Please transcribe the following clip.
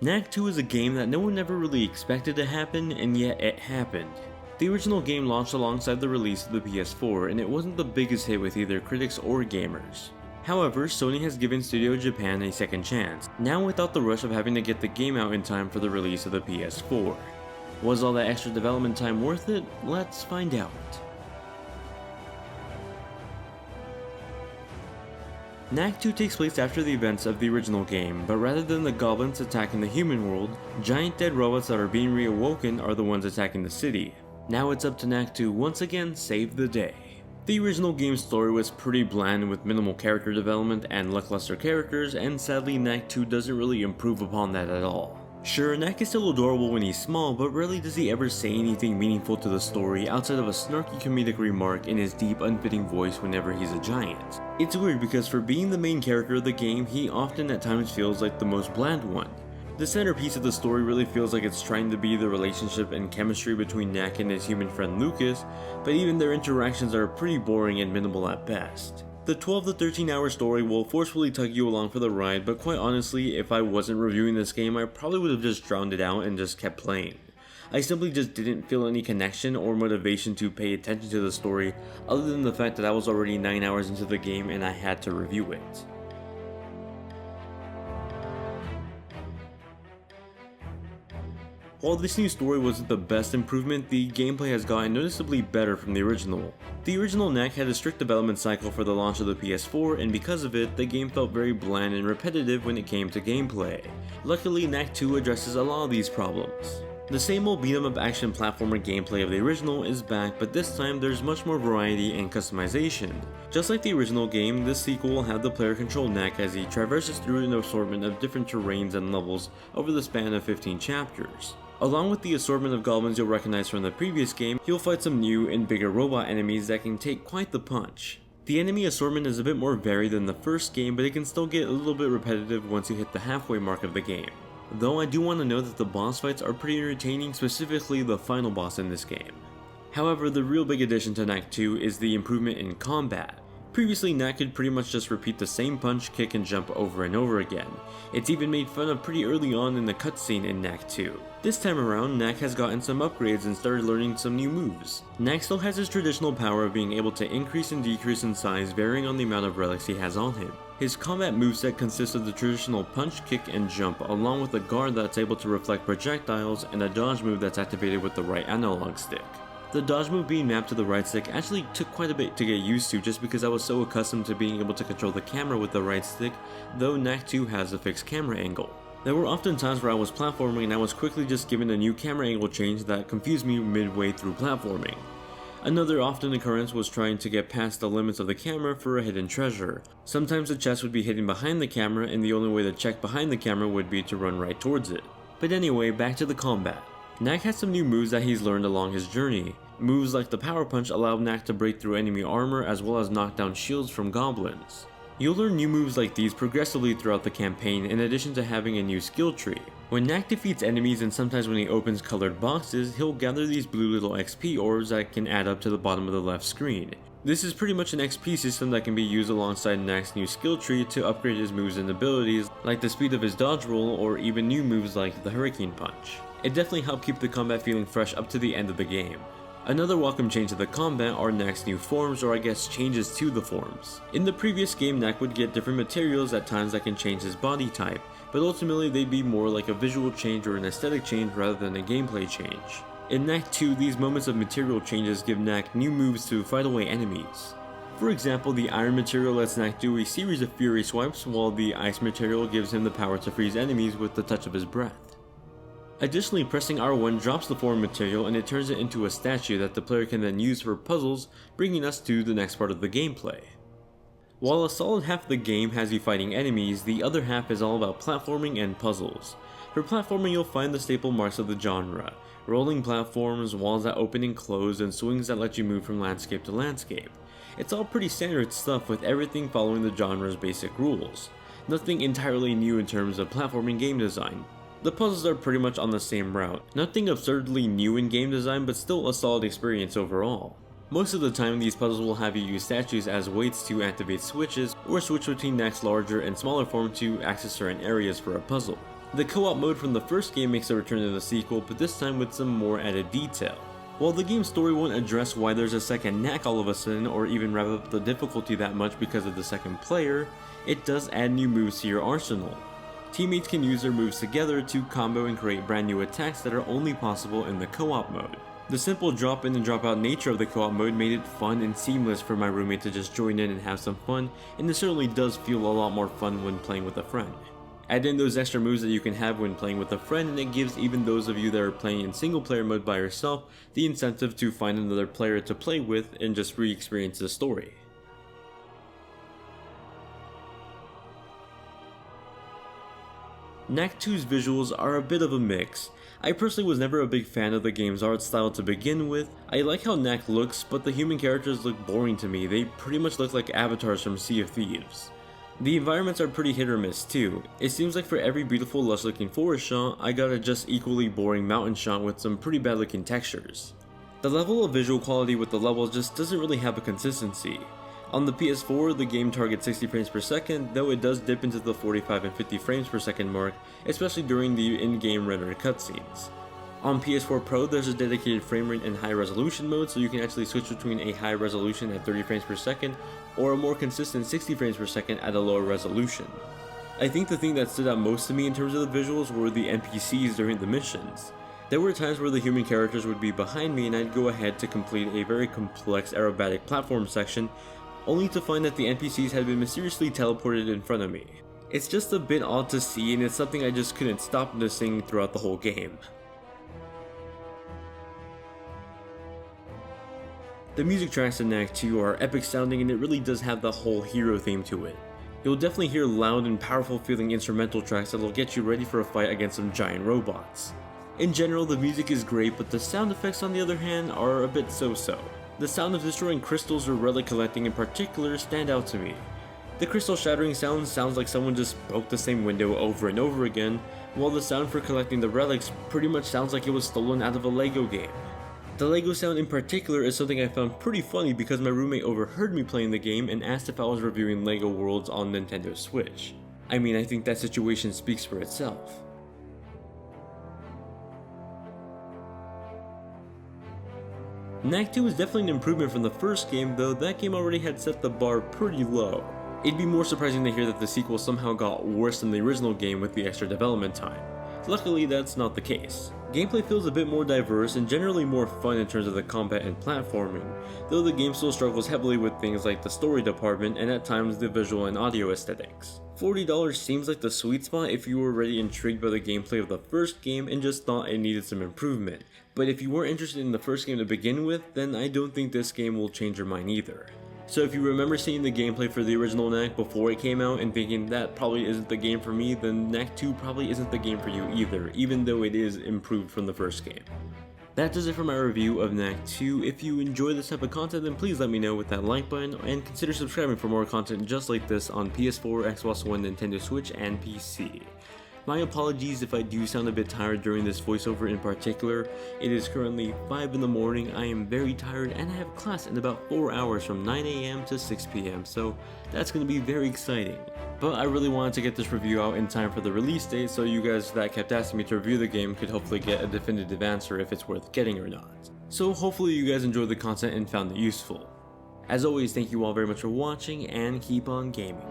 Knack 2 is a game that no one ever really expected to happen, and yet it happened. The original game launched alongside the release of the PS4, and it wasn't the biggest hit with either critics or gamers. However, Sony has given Studio Japan a second chance, now without the rush of having to get the game out in time for the release of the PS4. Was all that extra development time worth it? Let's find out. Knack 2 takes place after the events of the original game, but rather than the goblins attacking the human world, giant dead robots that are being reawoken are the ones attacking the city. Now it's up to Knack 2 once again save the day. The original game's story was pretty bland with minimal character development and lackluster characters, and sadly Knack 2 doesn't really improve upon that at all. Sure, Knack is still adorable when he's small, but rarely does he ever say anything meaningful to the story outside of a snarky comedic remark in his deep, unfitting voice whenever he's a giant. It's weird because for being the main character of the game, he often at times feels like the most bland one. The centerpiece of the story really feels like it's trying to be the relationship and chemistry between Knack and his human friend Lucas, but even their interactions are pretty boring and minimal at best. The 12 to 13 hour story will forcefully tug you along for the ride, but quite honestly, if I wasn't reviewing this game, I probably would have just drowned it out and just kept playing. I simply just didn't feel any connection or motivation to pay attention to the story, other than the fact that I was already 9 hours into the game and I had to review it. While this new story wasn't the best improvement, the gameplay has gotten noticeably better from the original. The original Knack had a strict development cycle for the launch of the PS4, and because of it, the game felt very bland and repetitive when it came to gameplay. Luckily, Knack 2 addresses a lot of these problems. The same old beat-em-up action platformer gameplay of the original is back, but this time there's much more variety and customization. Just like the original game, this sequel will have the player control Knack as he traverses through an assortment of different terrains and levels over the span of 15 chapters. Along with the assortment of goblins you'll recognize from the previous game, you'll fight some new and bigger robot enemies that can take quite the punch. The enemy assortment is a bit more varied than the first game, but it can still get a little bit repetitive once you hit the halfway mark of the game. Though I do want to note that the boss fights are pretty entertaining, specifically the final boss in this game. However, the real big addition to Knack 2 is the improvement in combat. Previously, Knack could pretty much just repeat the same punch, kick, and jump over and over again. It's even made fun of pretty early on in the cutscene in Knack 2. This time around, Knack has gotten some upgrades and started learning some new moves. Knack still has his traditional power of being able to increase and decrease in size varying on the amount of relics he has on him. His combat moveset consists of the traditional punch, kick, and jump, along with a guard that's able to reflect projectiles and a dodge move that's activated with the right analog stick. The dodge move being mapped to the right stick actually took quite a bit to get used to just because I was so accustomed to being able to control the camera with the right stick, though Knack 2 has a fixed camera angle. There were often times where I was platforming and I was quickly just given a new camera angle change that confused me midway through platforming. Another often occurrence was trying to get past the limits of the camera for a hidden treasure. Sometimes the chest would be hidden behind the camera and the only way to check behind the camera would be to run right towards it. But anyway, back to the combat. Knack has some new moves that he's learned along his journey. Moves like the Power Punch allow Knack to break through enemy armor as well as knock down shields from goblins. You'll learn new moves like these progressively throughout the campaign in addition to having a new skill tree. When Knack defeats enemies and sometimes when he opens colored boxes, he'll gather these blue little XP orbs that can add up to the bottom of the left screen. This is pretty much an XP system that can be used alongside Knack's new skill tree to upgrade his moves and abilities like the speed of his dodge roll or even new moves like the Hurricane Punch. It definitely helped keep the combat feeling fresh up to the end of the game. Another welcome change to the combat are Knack's new forms, or I guess changes to the forms. In the previous game, Knack would get different materials at times that can change his body type, but ultimately they'd be more like a visual change or an aesthetic change rather than a gameplay change. In Knack 2, these moments of material changes give Knack new moves to fight away enemies. For example, the iron material lets Knack do a series of fury swipes, while the ice material gives him the power to freeze enemies with the touch of his breath. Additionally, pressing R1 drops the form material and it turns it into a statue that the player can then use for puzzles, bringing us to the next part of the gameplay. While a solid half of the game has you fighting enemies, the other half is all about platforming and puzzles. For platforming, you'll find the staple marks of the genre: rolling platforms, walls that open and close, and swings that let you move from landscape to landscape. It's all pretty standard stuff with everything following the genre's basic rules. Nothing entirely new in terms of platforming game design. The puzzles are pretty much on the same route. Nothing absurdly new in game design, but still a solid experience overall. Most of the time, these puzzles will have you use statues as weights to activate switches, or switch between Knack's larger and smaller form to access certain areas for a puzzle. The co-op mode from the first game makes a return in the sequel, but this time with some more added detail. While the game's story won't address why there's a second knack all of a sudden, or even rev up the difficulty that much because of the second player, it does add new moves to your arsenal. Teammates can use their moves together to combo and create brand new attacks that are only possible in the co-op mode. The simple drop in and drop out nature of the co-op mode made it fun and seamless for my roommate to just join in and have some fun, and it certainly does feel a lot more fun when playing with a friend. Add in those extra moves that you can have when playing with a friend, and it gives even those of you that are playing in single player mode by yourself the incentive to find another player to play with and just re-experience the story. Knack 2's visuals are a bit of a mix. I personally was never a big fan of the game's art style to begin with. I like how Knack looks, but the human characters look boring to me. They pretty much look like avatars from Sea of Thieves. The environments are pretty hit or miss too. It seems like for every beautiful lush looking forest shot, I got a just equally boring mountain shot with some pretty bad looking textures. The level of visual quality with the levels just doesn't really have a consistency. On the PS4, the game targets 60 frames per second, though it does dip into the 45 and 50 frames per second mark, especially during the in-game rendered cutscenes. On PS4 Pro, there's a dedicated frame rate and high resolution mode, so you can actually switch between a high resolution at 30 frames per second or a more consistent 60 frames per second at a lower resolution. I think the thing that stood out most to me in terms of the visuals were the NPCs during the missions. There were times where the human characters would be behind me and I'd go ahead to complete a very complex aerobatic platform section, only to find that the NPCs had been mysteriously teleported in front of me. It's just a bit odd to see, and it's something I just couldn't stop noticing throughout the whole game. The music tracks in Knack 2 are epic sounding, and it really does have the whole hero theme to it. You'll definitely hear loud and powerful feeling instrumental tracks that'll get you ready for a fight against some giant robots. In general, the music is great, but the sound effects on the other hand are a bit so-so. The sound of destroying crystals or relic collecting in particular stand out to me. The crystal shattering sound sounds like someone just broke the same window over and over again, while the sound for collecting the relics pretty much sounds like it was stolen out of a Lego game. The Lego sound in particular is something I found pretty funny because my roommate overheard me playing the game and asked if I was reviewing Lego Worlds on Nintendo Switch. I mean, I think that situation speaks for itself. Knack 2 is definitely an improvement from the first game, though that game already had set the bar pretty low. It'd be more surprising to hear that the sequel somehow got worse than the original game with the extra development time. Luckily, that's not the case. Gameplay feels a bit more diverse and generally more fun in terms of the combat and platforming, though the game still struggles heavily with things like the story department and at times the visual and audio aesthetics. $40 seems like the sweet spot if you were already intrigued by the gameplay of the first game and just thought it needed some improvement, but if you weren't interested in the first game to begin with, then I don't think this game will change your mind either. So if you remember seeing the gameplay for the original Knack before it came out and thinking that probably isn't the game for me, then Knack 2 probably isn't the game for you either, even though it is improved from the first game. That does it for my review of Knack 2. If you enjoy this type of content, then please let me know with that like button, and consider subscribing for more content just like this on PS4, Xbox One, Nintendo Switch, and PC. My apologies if I do sound a bit tired during this voiceover in particular. It is currently 5 in the morning, I am very tired, and I have class in about 4 hours from 9 AM to 6 PM, so that's going to be very exciting. But I really wanted to get this review out in time for the release date, so you guys that kept asking me to review the game could hopefully get a definitive answer if it's worth getting or not. So hopefully you guys enjoyed the content and found it useful. As always, thank you all very much for watching, and keep on gaming.